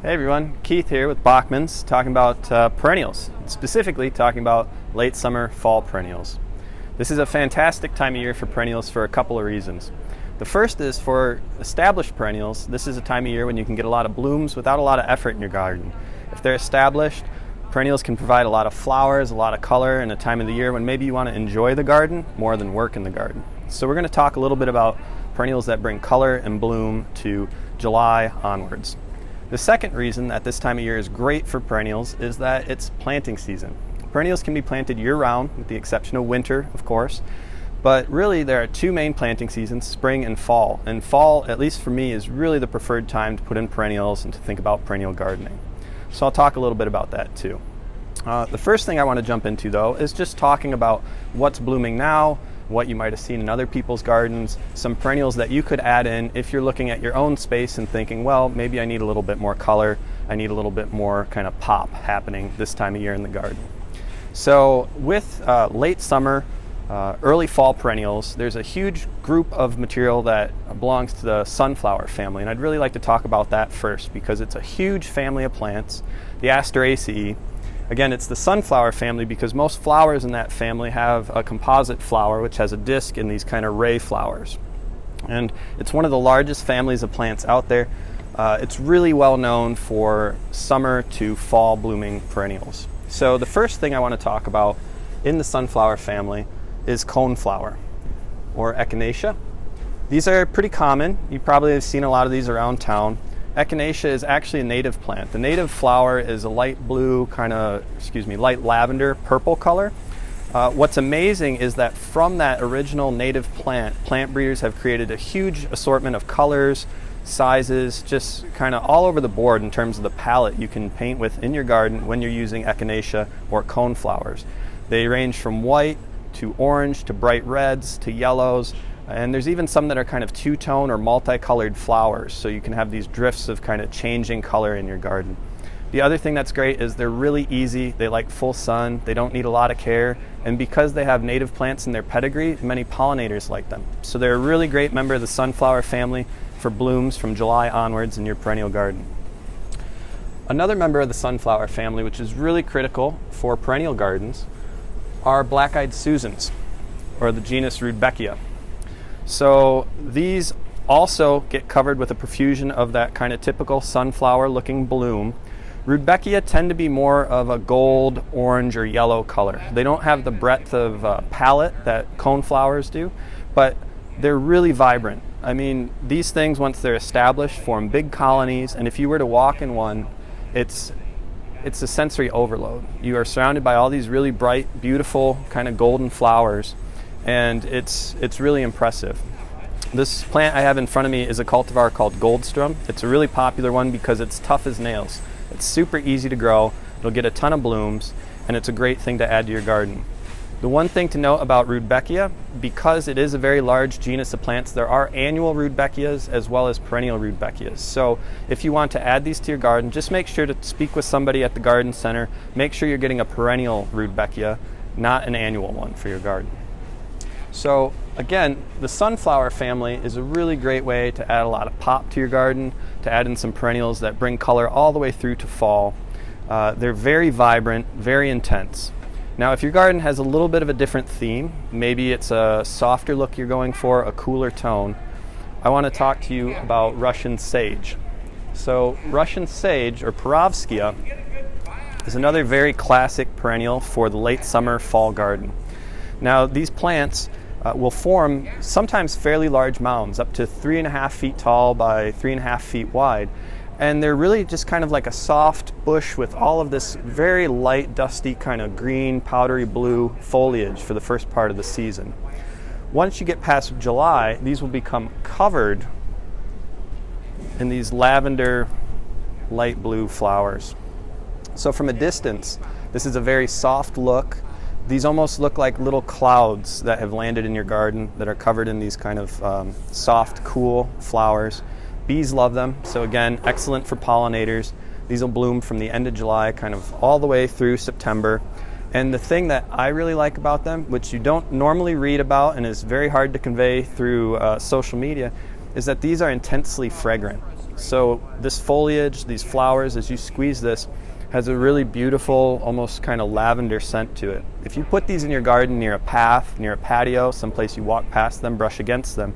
Hey everyone, Keith here with Bachman's talking about perennials, specifically talking about late summer, fall perennials. This is a fantastic time of year for perennials for a couple of reasons. The first is for established perennials, this is a time of year when you can get a lot of blooms without a lot of effort in your garden. If they're established, perennials can provide a lot of flowers, a lot of color in a time of the year when maybe you want to enjoy the garden more than work in the garden. So we're going to talk a little bit about perennials that bring color and bloom to July onwards. The second reason that this time of year is great for perennials is that it's planting season. Perennials can be planted year-round, with the exception of winter, of course, but really there are two main planting seasons, spring and fall. And fall, at least for me, is really the preferred time to put in perennials and to think about perennial gardening. So I'll talk a little bit about that too. The first thing I want to jump into, though, is just talking about what's blooming now, what you might have seen in other people's gardens, some perennials that you could add in if you're looking at your own space and thinking, well, maybe I need a little bit more color, I need a little bit more kind of pop happening this time of year in the garden. So with late summer, early fall perennials, there's a huge group of material that belongs to the sunflower family, and I'd really like to talk about that first because it's a huge family of plants, the Asteraceae. Again, it's the sunflower family because most flowers in that family have a composite flower which has a disc in these kind of ray flowers. And it's one of the largest families of plants out there. It's really well known for summer to fall blooming perennials. So the first thing I want to talk about in the sunflower family is coneflower or echinacea. These are pretty common. You probably have seen a lot of these around town. Echinacea is actually a native plant. The native flower is a light blue, light lavender, purple color. What's amazing is that from that original native plant breeders have created a huge assortment of colors, sizes, just kind of all over the board in terms of the palette you can paint with in your garden when you're using echinacea or coneflowers. They range from white to orange to bright reds to yellows. And there's even some that are kind of two-tone or multicolored flowers, so you can have these drifts of kind of changing color in your garden. The other thing that's great is they're really easy, they like full sun, they don't need a lot of care, and because they have native plants in their pedigree, many pollinators like them. So they're a really great member of the sunflower family for blooms from July onwards in your perennial garden. Another member of the sunflower family, which is really critical for perennial gardens, are black-eyed Susans, or the genus Rudbeckia. So these also get covered with a profusion of that kind of typical sunflower looking bloom. Rudbeckia tend to be more of a gold, orange, or yellow color. They don't have the breadth of palette that coneflowers do, but they're really vibrant. I mean, these things, once they're established, form big colonies, and if you were to walk in one, it's a sensory overload. You are surrounded by all these really bright, beautiful, kind of golden flowers, and it's really impressive. This plant I have in front of me is a cultivar called Goldstrom. It's a really popular one because it's tough as nails. It's super easy to grow, it'll get a ton of blooms, and it's a great thing to add to your garden. The one thing to note about Rudbeckia, because it is a very large genus of plants, there are annual Rudbeckias as well as perennial Rudbeckias. So if you want to add these to your garden, just make sure to speak with somebody at the garden center. Make sure you're getting a perennial Rudbeckia, not an annual one for your garden. So again, the sunflower family is a really great way to add a lot of pop to your garden, to add in some perennials that bring color all the way through to fall. They're very vibrant, very intense. Now, if your garden has a little bit of a different theme, maybe it's a softer look you're going for, a cooler tone, I want to talk to you about Russian sage. So Russian sage, or Perovskia, is another very classic perennial for the late summer fall garden. Now, these plants will form sometimes fairly large mounds, up to 3.5 feet tall by 3.5 feet wide. And they're really just kind of like a soft bush with all of this very light, dusty, kind of green, powdery blue foliage for the first part of the season. Once you get past July, these will become covered in these lavender, light blue flowers. So from a distance, this is a very soft look. These almost look like little clouds that have landed in your garden that are covered in these kind of soft, cool flowers. Bees love them, so again, excellent for pollinators. These will bloom from the end of July kind of all the way through September. And the thing that I really like about them, which you don't normally read about and is very hard to convey through social media, is that these are intensely fragrant. So this foliage, these flowers, as you squeeze this, has a really beautiful, almost kind of lavender scent to it. If you put these in your garden near a path, near a patio, someplace you walk past them, brush against them,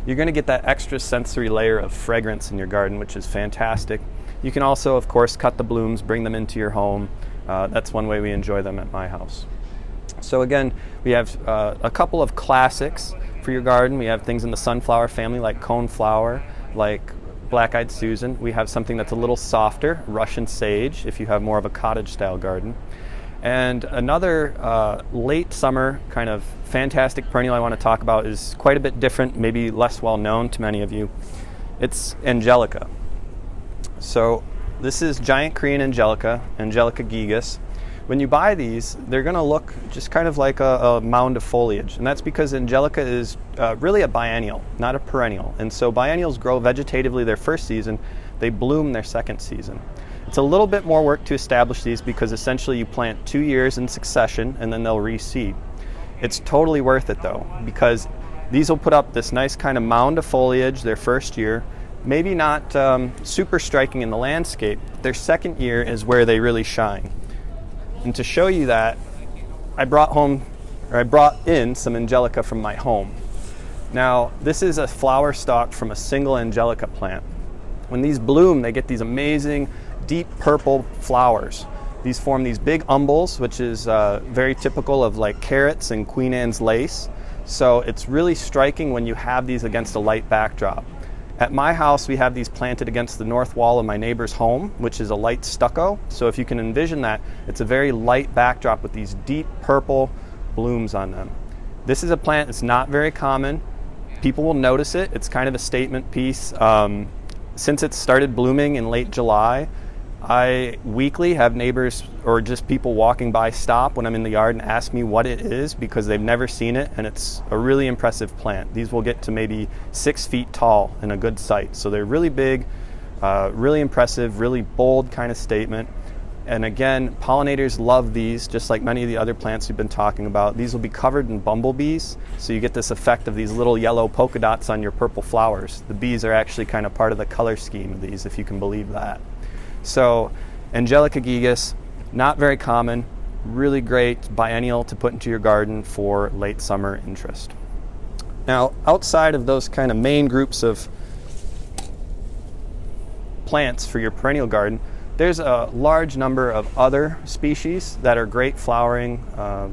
you're going to get that extra sensory layer of fragrance in your garden, which is fantastic. You can also, of course, cut the blooms, bring them into your home. That's one way we enjoy them at my house. So again, we have a couple of classics for your garden. We have things in the sunflower family like coneflower, like black-eyed Susan. We have something that's a little softer, Russian sage, if you have more of a cottage-style garden. And another late summer kind of fantastic perennial I want to talk about is quite a bit different, maybe less well known to many of you. It's Angelica. So this is giant Korean Angelica, Angelica gigas. When you buy these, they're going to look just kind of like a mound of foliage. And that's because Angelica is really a biennial, not a perennial. And so biennials grow vegetatively their first season. They bloom their second season. It's a little bit more work to establish these because essentially you plant 2 years in succession and then they'll reseed. It's totally worth it though, because these will put up this nice kind of mound of foliage their first year. Maybe not super striking in the landscape. Their second year is where they really shine. And to show you that, I brought in some Angelica from my home. Now, this is a flower stalk from a single Angelica plant. When these bloom, they get these amazing deep purple flowers. These form these big umbels, which is very typical of like carrots and Queen Anne's lace. So it's really striking when you have these against a light backdrop. At my house, we have these planted against the north wall of my neighbor's home, which is a light stucco. So if you can envision that, it's a very light backdrop with these deep purple blooms on them. This is a plant that's not very common. People will notice it. It's kind of a statement piece. Since it started blooming in late July, I weekly have neighbors or just people walking by stop when I'm in the yard and ask me what it is because they've never seen it, and it's a really impressive plant. These will get to maybe 6 feet tall in a good site. So they're really big, really impressive, really bold kind of statement. And again, pollinators love these, just like many of the other plants we've been talking about. These will be covered in bumblebees, so you get this effect of these little yellow polka dots on your purple flowers. The bees are actually kind of part of the color scheme of these, if you can believe that. So Angelica gigas, not very common, really great biennial to put into your garden for late summer interest. Now, outside of those kind of main groups of plants for your perennial garden, there's a large number of other species that are great flowering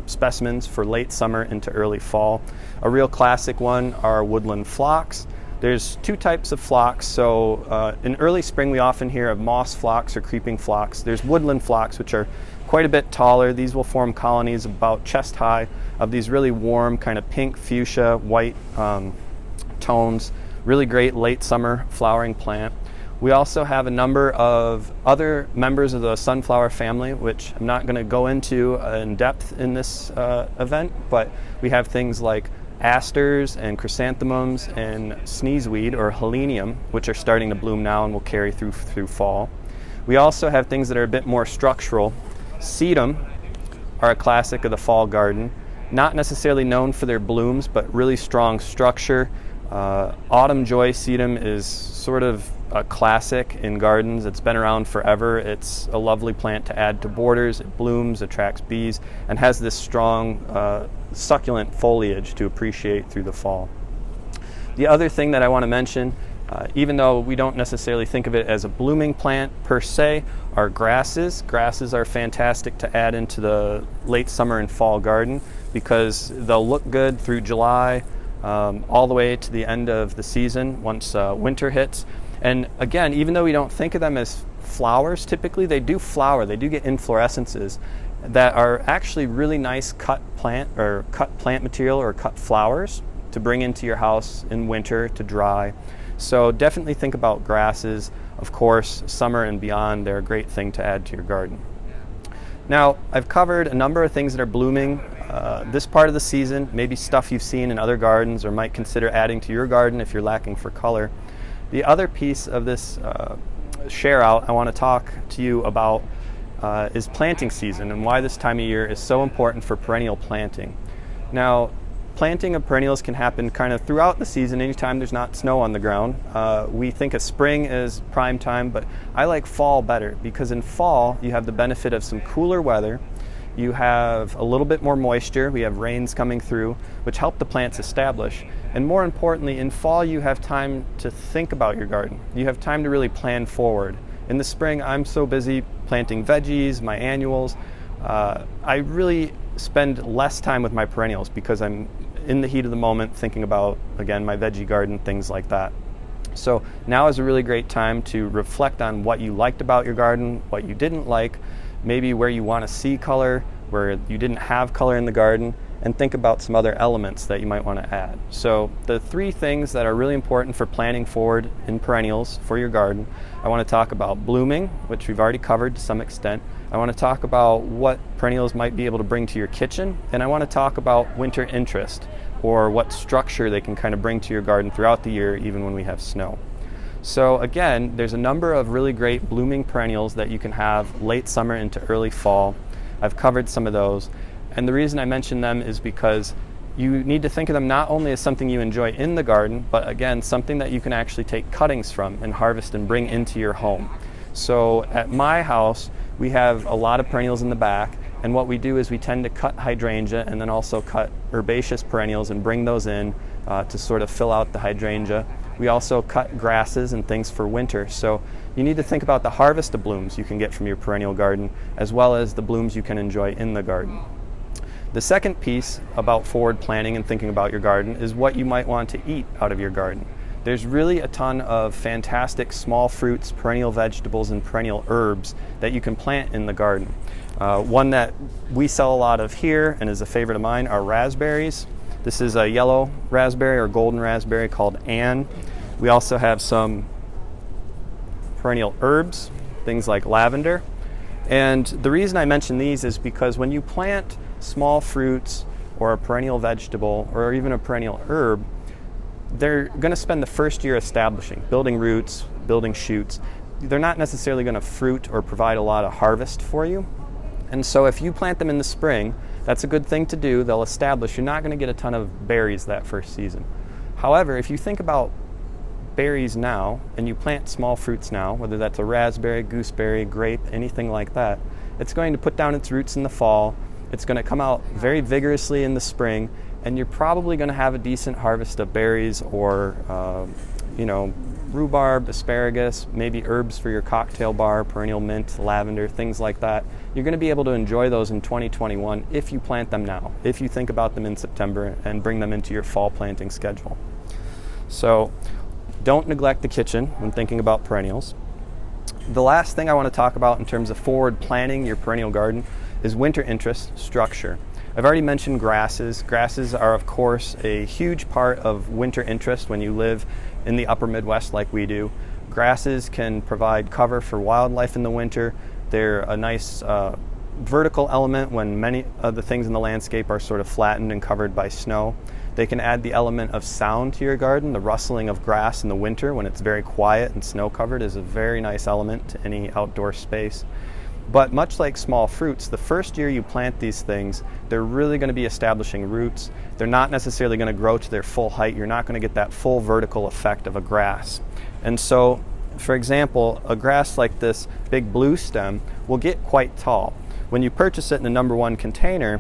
specimens for late summer into early fall. A real classic one are woodland phlox. There's 2 types of phlox. So in early spring, we often hear of moss phlox or creeping phlox. There's woodland phlox, which are quite a bit taller. These will form colonies about chest high of these really warm kind of pink, fuchsia, white tones. Really great late summer flowering plant. We also have a number of other members of the sunflower family, which I'm not going to go into in depth in this event, but we have things like asters and chrysanthemums and sneezeweed or helenium, which are starting to bloom now and will carry through fall. We also have things that are a bit more structural. Sedum are a classic of the fall garden, not necessarily known for their blooms, but really strong structure. Autumn joy sedum is sort of a classic in gardens. It's been around forever. It's a lovely plant to add to borders. It blooms, attracts bees, and has this strong succulent foliage to appreciate through the fall. The other thing that I want to mention, even though we don't necessarily think of it as a blooming plant per se, are grasses. Grasses are fantastic to add into the late summer and fall garden because they'll look good through July all the way to the end of the season once winter hits. And again, even though we don't think of them as flowers typically, they do flower. They do get inflorescences that are actually really nice cut plant material or cut flowers to bring into your house in winter to dry. So definitely think about grasses. Of course, summer and beyond, they're a great thing to add to your garden. Now, I've covered a number of things that are blooming this part of the season, maybe stuff you've seen in other gardens or might consider adding to your garden if you're lacking for color. The other piece of this share out I want to talk to you about is planting season and why this time of year is so important for perennial planting. Now, planting of perennials can happen kind of throughout the season, anytime there's not snow on the ground. We think of spring as prime time, but I like fall better because in fall you have the benefit of some cooler weather. You have a little bit more moisture. We have rains coming through, which help the plants establish. And more importantly, in fall you have time to think about your garden. You have time to really plan forward. In the spring, I'm so busy planting veggies, my annuals. I really spend less time with my perennials because I'm in the heat of the moment thinking about, again, my veggie garden, things like that. So now is a really great time to reflect on what you liked about your garden, what you didn't like, maybe where you want to see color, where you didn't have color in the garden, and think about some other elements that you might want to add. So the three things that are really important for planning forward in perennials for your garden, I want to talk about blooming, which we've already covered to some extent. I want to talk about what perennials might be able to bring to your kitchen, and I want to talk about winter interest, or what structure they can kind of bring to your garden throughout the year, even when we have snow. So again, there's a number of really great blooming perennials that you can have late summer into early fall. I've covered some of those. And the reason I mention them is because you need to think of them not only as something you enjoy in the garden, but again, something that you can actually take cuttings from and harvest and bring into your home. So at my house, we have a lot of perennials in the back, and what we do is we tend to cut hydrangea and then also cut herbaceous perennials and bring those in to sort of fill out the hydrangea. We also cut grasses and things for winter. So you need to think about the harvest of blooms you can get from your perennial garden, as well as the blooms you can enjoy in the garden. The second piece about forward planning and thinking about your garden is what you might want to eat out of your garden. There's really a ton of fantastic small fruits, perennial vegetables, and perennial herbs that you can plant in the garden. One that we sell a lot of here and is a favorite of mine are raspberries. This is a yellow raspberry or golden raspberry called Anne. We also have some perennial herbs, things like lavender. And the reason I mention these is because when you plant small fruits or a perennial vegetable or even a perennial herb, they're going to spend the first year establishing, building roots, building shoots. They're not necessarily going to fruit or provide a lot of harvest for you. And so if you plant them in the spring, that's a good thing to do. They'll establish. You're not going to get a ton of berries that first season. However, if you think about berries now and you plant small fruits now, whether that's a raspberry, gooseberry, grape, anything like that, it's going to put down its roots in the fall. It's going to come out very vigorously in the spring, and you're probably going to have a decent harvest of berries or, rhubarb, asparagus, maybe herbs for your cocktail bar, perennial mint, lavender, things like that. You're going to be able to enjoy those in 2021 if you plant them now, if you think about them in September and bring them into your fall planting schedule. So don't neglect the kitchen when thinking about perennials. The last thing I want to talk about in terms of forward planning your perennial garden is winter interest structure. I've already mentioned grasses. Grasses are, of course, a huge part of winter interest when you live in the upper Midwest like we do. Grasses can provide cover for wildlife in the winter. They're a nice vertical element when many of the things in the landscape are sort of flattened and covered by snow. They can add the element of sound to your garden. The rustling of grass in the winter when it's very quiet and snow covered is a very nice element to any outdoor space. But much like small fruits, the first year you plant these things, they're really going to be establishing roots. They're not necessarily going to grow to their full height. You're not going to get that full vertical effect of a grass. And so, for example, a grass like this big blue stem will get quite tall. When you purchase it in the number 1 container,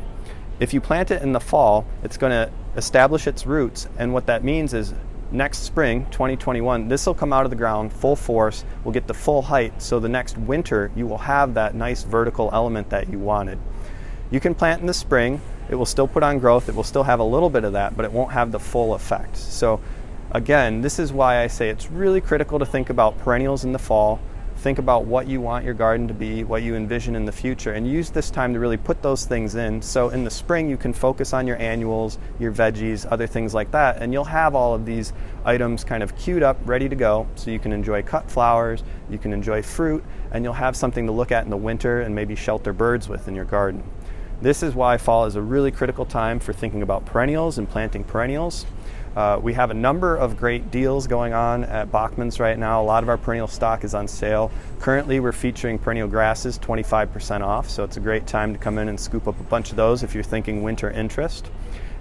if you plant it in the fall, it's going to establish its roots, and what that means is next spring, 2021, this will come out of the ground full force, will get the full height, so the next winter you will have that nice vertical element that you wanted. You can plant in the spring, it will still put on growth, it will still have a little bit of that, but it won't have the full effect. So again, this is why I say it's really critical to think about perennials in the fall. Think about what you want your garden to be, what you envision in the future, and use this time to really put those things in. So in the spring, you can focus on your annuals, your veggies, other things like that, and you'll have all of these items kind of queued up, ready to go, so you can enjoy cut flowers, you can enjoy fruit, and you'll have something to look at in the winter and maybe shelter birds with in your garden. This is why fall is a really critical time for thinking about perennials and planting perennials. We have a number of great deals going on at Bachman's right now. A lot of our perennial stock is on sale. Currently, we're featuring perennial grasses 25% off, so it's a great time to come in and scoop up a bunch of those if you're thinking winter interest.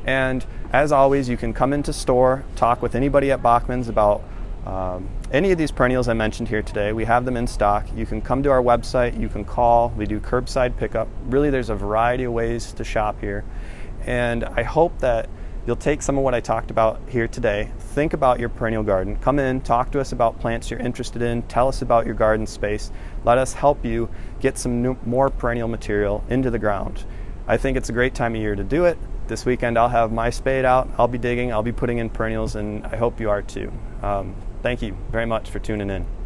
And as always, you can come into store, talk with anybody at Bachman's about any of these perennials I mentioned here today. We have them in stock. You can come to our website, you can call, we do curbside pickup. Really, there's a variety of ways to shop here. And I hope that you'll take some of what I talked about here today, think about your perennial garden, come in, talk to us about plants you're interested in, tell us about your garden space, let us help you get some more perennial material into the ground. I think it's a great time of year to do it. This weekend I'll have my spade out, I'll be digging, I'll be putting in perennials, and I hope you are too. Thank you very much for tuning in.